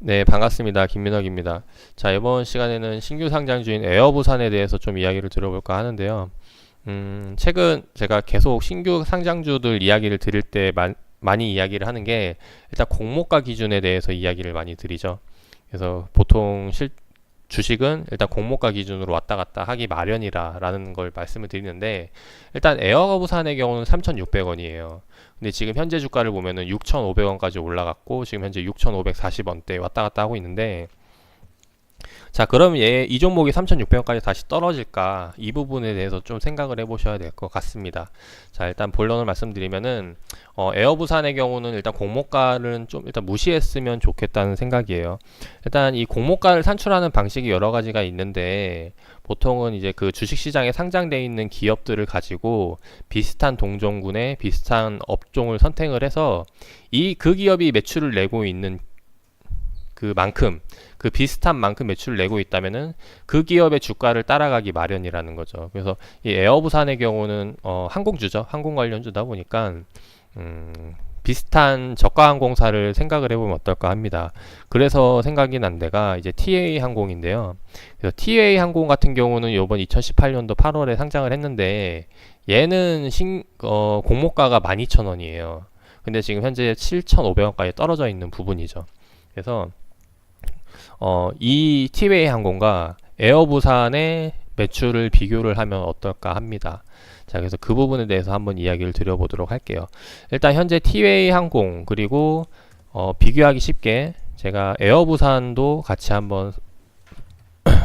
네, 반갑습니다. 김민혁입니다. 자, 이번 시간에는 신규 상장주인 에어부산에 대해서 좀 이야기를 들어볼까 하는데요. 최근 제가 계속 신규 상장주들 이야기를 드릴 때 많이 이야기를 하는 게 일단 공모가 기준에 대해서 이야기를 많이 드리죠. 그래서 보통 주식은 일단 공모가 기준으로 왔다 갔다 하기 마련이라는 걸 말씀을 드리는데, 일단 에어부산의 경우는 3,600원이에요. 근데 지금 현재 주가를 보면은 6,500원까지 올라갔고 지금 현재 6,540원대 왔다 갔다 하고 있는데, 자, 그럼 이 종목이 3,600원까지 다시 떨어질까? 이 부분에 대해서 좀 생각을 해보셔야 될 것 같습니다. 자, 일단 본론을 말씀드리면은, 에어부산의 경우는 일단 공모가를 좀 일단 무시했으면 좋겠다는 생각이에요. 일단 이 공모가를 산출하는 방식이 여러 가지가 있는데, 보통은 이제 그 주식시장에 상장되어 있는 기업들을 가지고 비슷한 동종군의 비슷한 업종을 선택을 해서 그 기업이 매출을 내고 있는 그 비슷한 만큼 매출을 내고 있다면은 그 기업의 주가를 따라가기 마련이라는 거죠. 그래서 이 에어부산의 경우는 항공주죠. 항공 관련주다 보니까 비슷한 저가 항공사를 생각을 해보면 어떨까 합니다. 그래서 생각이 난 데가 이제 TA 항공인데요. 그래서 TA 항공 같은 경우는 이번 2018년도 8월에 상장을 했는데, 얘는 공모가가 12,000원이에요. 근데 지금 현재 7,500원까지 떨어져 있는 부분이죠. 그래서 이 티웨이 항공과 에어부산의 매출을 비교를 하면 어떨까 합니다. 자, 그래서 그 부분에 대해서 한번 이야기를 드려보도록 할게요. 일단 현재 티웨이 항공, 그리고 비교하기 쉽게 제가 에어부산도 같이 한번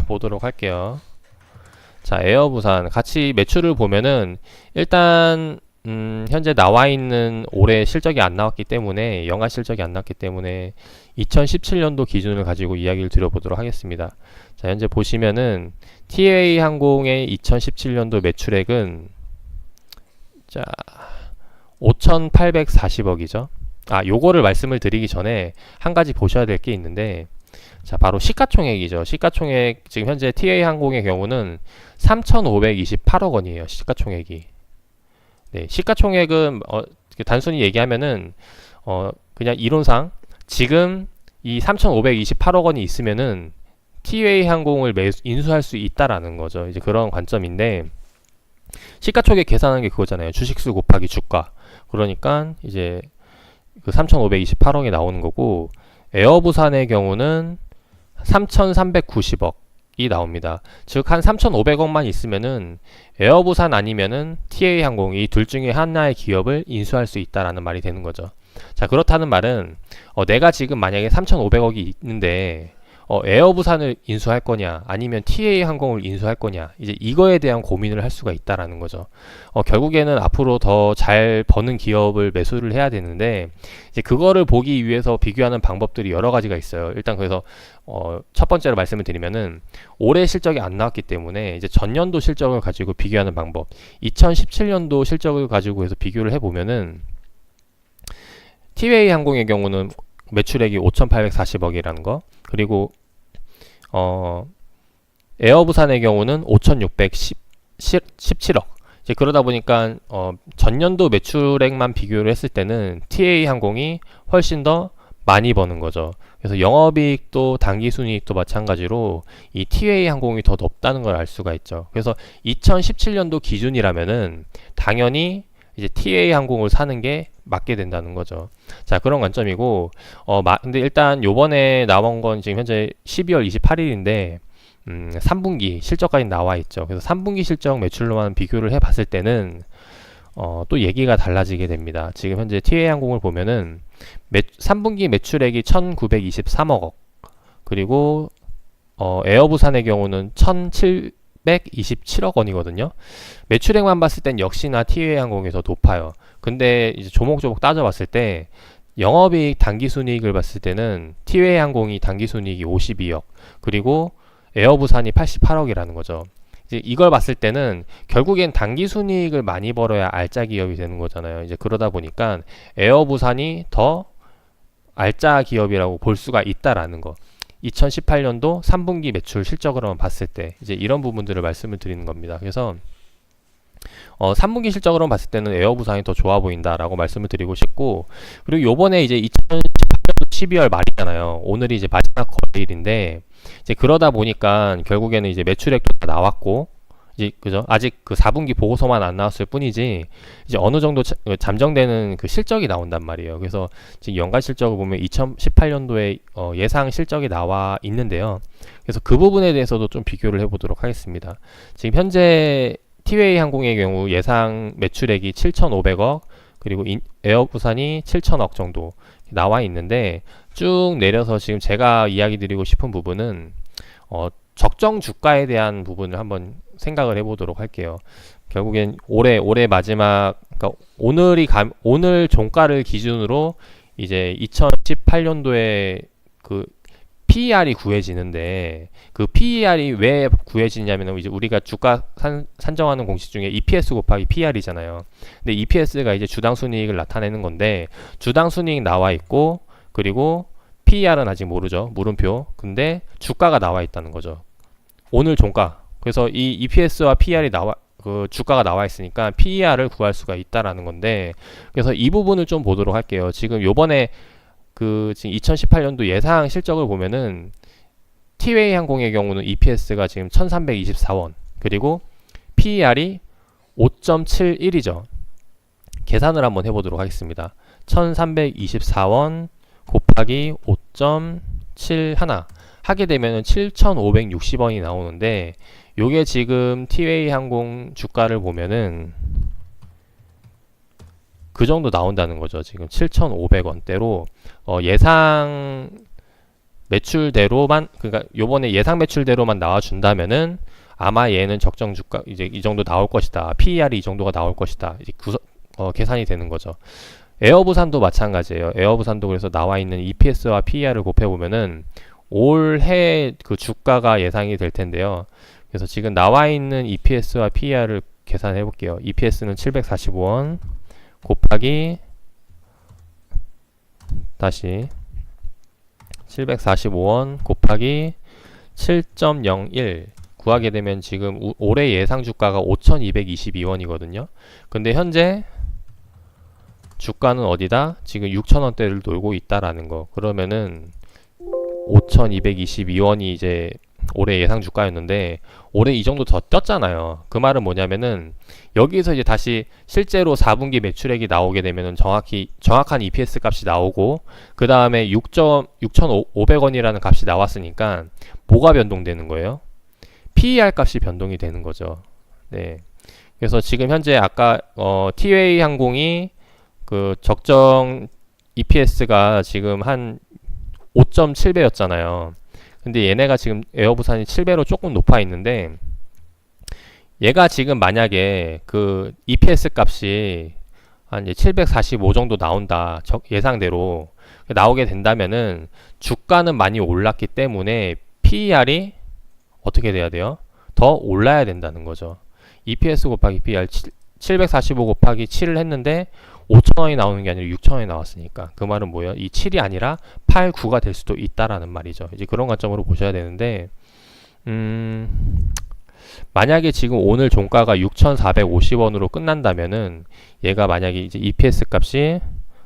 보도록 할게요. 자, 에어부산 같이 매출을 보면은 일단 현재 나와 있는 올해 실적이 안 나왔기 때문에, 영화 실적이 안 나왔기 때문에 2017년도 기준을 가지고 이야기를 드려보도록 하겠습니다. 자, 현재 보시면은 TA 항공의 2017년도 매출액은 자 5,840억이죠. 아, 요거를 말씀을 드리기 전에 한 가지 보셔야 될 게 있는데, 자, 바로 시가총액이죠. 시가총액 지금 현재 TA 항공의 경우는 3,528억 원이에요. 시가총액이. 네, 시가총액은 단순히 얘기하면은 그냥 이론상 지금 이 3,528억 원이 있으면은 TA 항공을 인수할 수 있다라는 거죠. 이제 그런 관점인데, 시가총액 계산하는 게 그거잖아요. 주식수 곱하기 주가. 그러니까 이제 그 3,528억이 나오는 거고, 에어부산의 경우는 3,390억 이 나옵니다. 즉 한 3,500억만 있으면은 에어부산 아니면은 TA 항공, 이 둘 중에 하나의 기업을 인수할 수 있다라는 말이 되는 거죠. 자, 그렇다는 말은 내가 지금 만약에 3,500억이 있는데 에어부산을 인수할 거냐 아니면 TA 항공을 인수할 거냐, 이제 이거에 대한 고민을 할 수가 있다라는 거죠. 결국에는 앞으로 더 잘 버는 기업을 매수를 해야 되는데, 이제 그거를 보기 위해서 비교하는 방법들이 여러 가지가 있어요. 일단 그래서 첫 번째로 말씀을 드리면은, 올해 실적이 안 나왔기 때문에 이제 전년도 실적을 가지고 비교하는 방법, 2017년도 실적을 가지고 해서 비교를 해보면은, 티웨이 항공의 경우는 매출액이 5,840억이라는 거, 그리고 에어부산의 경우는 5,617억. 이제 그러다 보니까 전년도 매출액만 비교를 했을 때는 TA 항공이 훨씬 더 많이 버는 거죠. 그래서 영업이익도 당기순이익도 마찬가지로 이 TA 항공이 더 높다는 걸 알 수가 있죠. 그래서 2017년도 기준이라면은 당연히 이제 TA 항공을 사는 게 맞게 된다는 거죠. 자, 그런 관점이고, 근데 일단 요번에 나온 건 지금 현재 12월 28일인데 3분기 실적까지 나와 있죠. 그래서 3분기 실적 매출로만 비교를 해 봤을 때는 또 얘기가 달라지게 됩니다. 지금 현재 TA 항공을 보면은 3분기 매출액이 1,923억 원, 그리고 에어부산의 경우는 1,727억 원이거든요. 매출액만 봤을 땐 역시나 TA 항공이 더 높아요. 근데 이제 조목조목 따져봤을 때 영업이익 당기순이익을 봤을 때는 TA 항공이 당기순이익이 52억, 그리고 에어부산이 88억이라는 거죠. 이제 이걸 봤을 때는 결국엔 당기순이익을 많이 벌어야 알짜 기업이 되는 거잖아요. 이제 그러다 보니까 에어부산이 더 알짜 기업이라고 볼 수가 있다라는 거. 2018년도 3분기 매출 실적으로만 봤을 때 이제 이런 부분들을 말씀을 드리는 겁니다. 그래서 3분기 실적으로 봤을 때는 에어부산이 더 좋아 보인다라고 말씀을 드리고 싶고, 그리고 요번에 이제 2018년도 12월 말이잖아요. 오늘이 이제 마지막 거래일인데 이제 그러다 보니까 결국에는 이제 매출액도 다 나왔고 이제 그죠? 아직 그 4분기 보고서만 안 나왔을 뿐이지 이제 어느 정도 잠정되는 그 실적이 나온단 말이에요. 그래서 지금 연간 실적을 보면 2018년도에 예상 실적이 나와 있는데요. 그래서 그 부분에 대해서도 좀 비교를 해보도록 하겠습니다. 지금 현재 티웨이 항공의 경우 예상 매출액이 7,500억 그리고 에어부산이 7,000억 정도 나와 있는데 쭉 내려서 지금 제가 이야기 드리고 싶은 부분은 적정 주가에 대한 부분을 한번 생각을 해보도록 할게요. 결국엔 올해 마지막, 그러니까 오늘 종가를 기준으로 이제 2018년도에 그 PER이 구해지는데 그 PER이 왜 구해지냐면 이제 우리가 주가 산정하는 공식 중에 EPS 곱하기 PER이잖아요. 근데 EPS가 이제 주당 순이익을 나타내는 건데 주당 순이익 나와 있고 그리고 PER은 아직 모르죠. 물음표. 근데 주가가 나와 있다는 거죠. 오늘 종가. 그래서 이 EPS와 PER이 그 주가가 나와 있으니까 PER을 구할 수가 있다라는 건데 그래서 이 부분을 좀 보도록 할게요. 지금 요번에 그 지금 2018년도 예상 실적을 보면은 티웨이 항공의 경우는 EPS가 지금 1324원 그리고 PER이 5.71이죠. 계산을 한번 해보도록 하겠습니다. 1324원 곱하기 5.71 하게 되면은 7560원이 나오는데 요게 지금 티웨이 항공 주가를 보면은 그 정도 나온다는 거죠. 지금 7,500원대로 예상 매출대로만 그러니까 요번에 예상 매출대로만 나와준다면은 아마 얘는 적정 주가 이제 이 정도 나올 것이다. PER이 이 정도가 나올 것이다. 이제 계산이 되는 거죠. 에어부산도 마찬가지예요. 에어부산도 그래서 나와 있는 EPS와 PER을 곱해보면은 올해 그 주가가 예상이 될 텐데요. 그래서 지금 나와 있는 EPS와 PER을 계산해 볼게요. EPS는 745원 곱하기 다시 745원 곱하기 7.01 구하게 되면 지금 올해 예상 주가가 5,222원이거든요. 근데 현재 주가는 어디다? 지금 6,000원대를 놀고 있다라는 거. 그러면은 5,222원이 이제 올해 예상 주가였는데 올해 이 정도 더 떴잖아요. 그 말은 뭐냐면은 여기서 이제 다시 실제로 4분기 매출액이 나오게 되면은 정확한 EPS 값이 나오고 그 다음에 6,500원이라는 값이 나왔으니까 뭐가 변동되는 거예요? PER 값이 변동이 되는 거죠. 네. 그래서 지금 현재 아까 티웨이 항공이 그 적정 EPS가 지금 한 5.7배였잖아요. 근데 얘네가 지금 에어부산이 7배로 조금 높아 있는데 얘가 지금 만약에 그 EPS 값이 한 745 정도 나온다 예상대로 나오게 된다면은 주가는 많이 올랐기 때문에 PER이 어떻게 돼야 돼요? 더 올라야 된다는 거죠. EPS 곱하기 PER 745 곱하기 7을 했는데 5,000원이 나오는 게 아니라 6,000원이 나왔으니까 그 말은 뭐예요? 이 7이 아니라 8, 9가 될 수도 있다라는 말이죠. 이제 그런 관점으로 보셔야 되는데 만약에 지금 오늘 종가가 6,450원으로 끝난다면은 얘가 만약에 이제 EPS 값이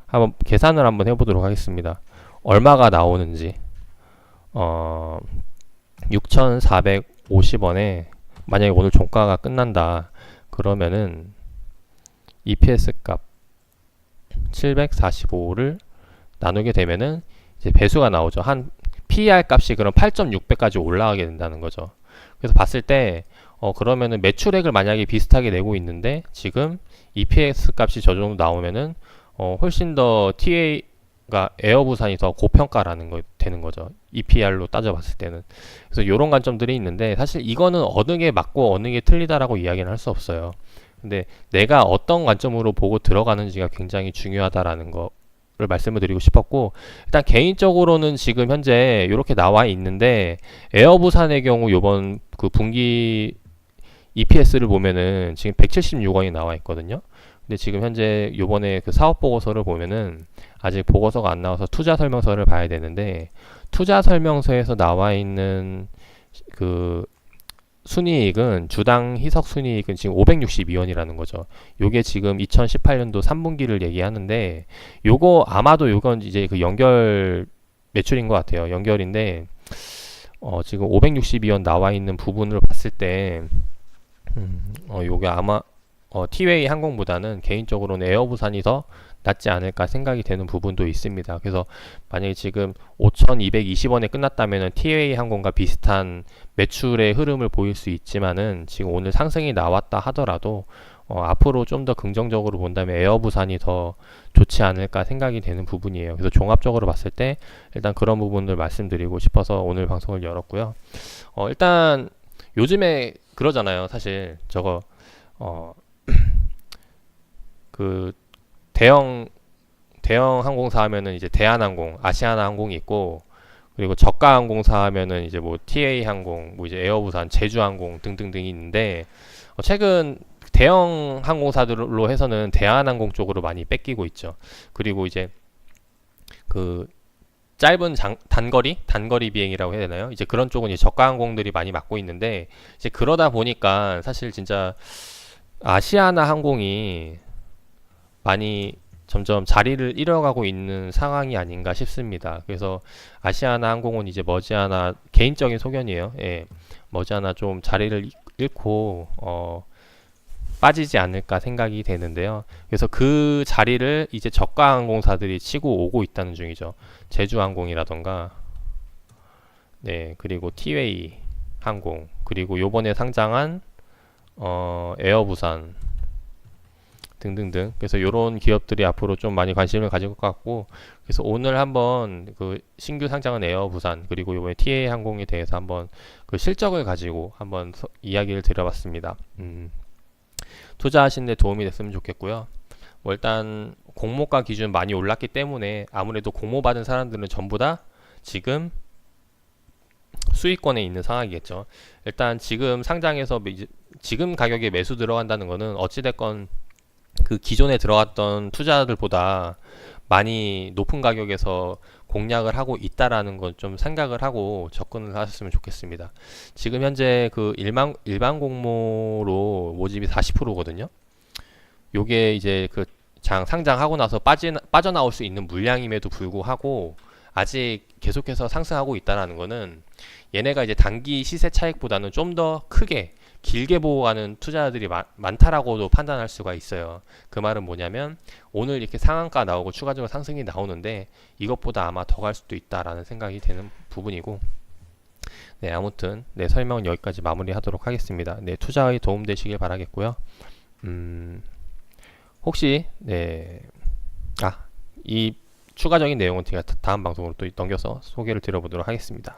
한번 계산을 한번 해보도록 하겠습니다. 얼마가 나오는지 6,450원에 만약에 오늘 종가가 끝난다 그러면은 EPS 값 745를 나누게 되면은 이제 배수가 나오죠. 한 PER 값이 그럼 8.6배까지 올라가게 된다는 거죠. 그래서 봤을 때 그러면은 매출액을 만약에 비슷하게 내고 있는데 지금 EPS 값이 저 정도 나오면은 훨씬 더 TA가 에어부산이 더 고평가라는 거 되는 거죠. EPR로 따져봤을 때는. 그래서 이런 관점들이 있는데 사실 이거는 어느 게 맞고 어느 게 틀리다라고 이야기는 할 수 없어요. 근데 내가 어떤 관점으로 보고 들어가는지가 굉장히 중요하다라는 거를 말씀을 드리고 싶었고 일단 개인적으로는 지금 현재 이렇게 나와 있는데 에어부산의 경우 요번 그 분기 EPS를 보면은 지금 176원이 나와 있거든요. 근데 지금 현재 요번에 그 사업 보고서를 보면은 아직 보고서가 안 나와서 투자 설명서를 봐야 되는데 투자 설명서에서 나와 있는 그 순이익은 주당 희석 순이익은 지금 562원이라는 거죠. 요게 지금 2018년도 3분기를 얘기하는데 요거 아마도 요건 이제 그 연결 매출인 것 같아요. 연결인데 지금 562원 나와 있는 부분을 봤을 때 요게 아마 티웨이 항공보다는 개인적으로는 에어부산이 더 낫지 않을까 생각이 되는 부분도 있습니다. 그래서 만약에 지금 5,220원에 끝났다면은 티웨이 항공과 비슷한 매출의 흐름을 보일 수 있지만은 지금 오늘 상승이 나왔다 하더라도 앞으로 좀 더 긍정적으로 본다면 에어부산이 더 좋지 않을까 생각이 되는 부분이에요. 그래서 종합적으로 봤을 때 일단 그런 부분들 말씀드리고 싶어서 오늘 방송을 열었고요. 일단 요즘에 그러잖아요. 사실 저거 그 대형 항공사 하면은 이제 대한항공, 아시아나항공이 있고, 그리고 저가 항공사 하면은 이제 뭐 TA 항공, 뭐 이제 에어부산, 제주항공 등등등이 있는데 최근 대형 항공사들로 해서는 대한항공 쪽으로 많이 뺏기고 있죠. 그리고 이제 그 짧은 단거리 비행이라고 해야 되나요? 이제 그런 쪽은 이제 저가 항공들이 많이 맡고 있는데 이제 그러다 보니까 사실 진짜 아시아나 항공이 많이 점점 자리를 잃어가고 있는 상황이 아닌가 싶습니다. 그래서 아시아나 항공은 이제 머지않아 개인적인 소견이에요. 예, 머지않아 좀 자리를 잃고 빠지지 않을까 생각이 되는데요. 그래서 그 자리를 이제 저가 항공사들이 치고 오고 있다는 중이죠. 제주항공이라던가, 네, 그리고 티웨이 항공, 그리고 요번에 상장한 에어부산 등등등. 그래서 이런 기업들이 앞으로 좀 많이 관심을 가질 것 같고, 그래서 오늘 한번 그 신규 상장한 에어부산 그리고 이번에 TA 항공에 대해서 한번 그 실적을 가지고 한번 이야기를 드려봤습니다. 투자하시는 데 도움이 됐으면 좋겠고요. 뭐 일단 공모가 기준 많이 올랐기 때문에 아무래도 공모 받은 사람들은 전부 다 지금 수익권에 있는 상황이겠죠. 일단 지금 상장해서 지금 가격에 매수 들어간다는 거는 어찌됐건 그 기존에 들어갔던 투자들보다 많이 높은 가격에서 공략을 하고 있다라는 건 좀 생각을 하고 접근을 하셨으면 좋겠습니다. 지금 현재 그 일반 공모로 모집이 40%거든요. 요게 이제 그 상장하고 나서 빠져나올 수 있는 물량임에도 불구하고 아직 계속해서 상승하고 있다라는 거는 얘네가 이제 단기 시세 차익보다는 좀 더 크게 길게 보고 가는 투자자들이 많다라고도 판단할 수가 있어요. 그 말은 뭐냐면 오늘 이렇게 상한가 나오고 추가적으로 상승이 나오는데 이것보다 아마 더 갈 수도 있다라는 생각이 되는 부분이고, 네, 아무튼 네, 설명은 여기까지 마무리하도록 하겠습니다. 네, 투자에 도움 되시길 바라겠고요. 혹시 이 추가적인 내용은 제가 다음 방송으로 또 넘겨서 소개를 드려보도록 하겠습니다.